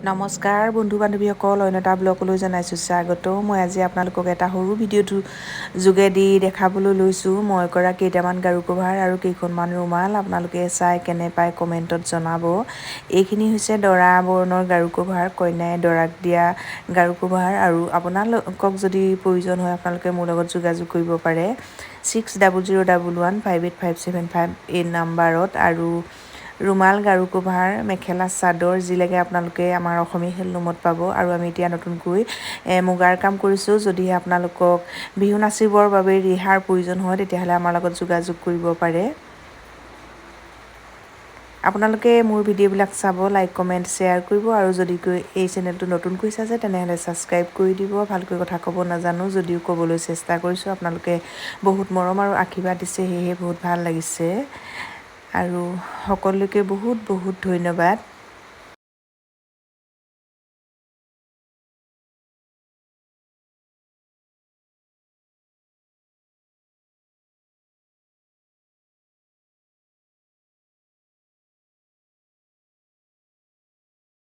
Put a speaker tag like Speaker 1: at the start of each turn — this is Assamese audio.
Speaker 1: নমস্কাৰ বন্ধু বান্ধৱীসকল, অন্য এটা ব্লগলৈ জনাইছোঁ স্বাগত। মই আজি আপোনালোকক এটা সৰু ভিডিঅ'টো যোগেদি দেখাবলৈ লৈছোঁ। মই কৰা কেইটামান গাৰু কভাৰ আৰু কেইখনমান ৰুমাল আপোনালোকে চাই কেনে পায় কমেণ্টত জনাব। এইখিনি হৈছে দৰা বৰণৰ গাৰু কভাৰ, কইনাই দৰাক দিয়া গাৰু কভাৰ। আৰু আপোনালোকক যদি প্ৰয়োজন হয় আপোনালোকে মোৰ লগত যোগাযোগ কৰিব পাৰে 6001158575 এই নাম্বাৰত। আৰু ৰুমাল, গাৰু কভাৰ, মেখেলা চাদৰ যি লাগে আপোনালোকে আমাৰ অসমীয়া হেণ্ডলুমত পাব। আৰু আমি এতিয়া নতুনকৈ মুগাৰ কাম কৰিছোঁ। যদিহে আপোনালোকক বিহু নাচিবৰ বাবে ৰিহাৰ প্ৰয়োজন হয় তেতিয়াহ'লে আমাৰ লগত যোগাযোগ কৰিব পাৰে। আপোনালোকে মোৰ ভিডিঅ'বিলাক চাব, লাইক কমেণ্ট শ্বেয়াৰ কৰিব। আৰু যদি এই চেনেলটো নতুনকৈ চাইছে তেনেহ'লে ছাবস্ক্ৰাইব কৰি দিব। ভালকৈ কথা ক'ব নাজানো যদিও ক'বলৈ চেষ্টা কৰিছোঁ। আপোনালোকে বহুত মৰম আৰু আশীৰ্বাদ দিছে, সেয়েহে বহুত ভাল লাগিছে। আৰু সকলোকে বহুত বহুত ধন্যবাদ।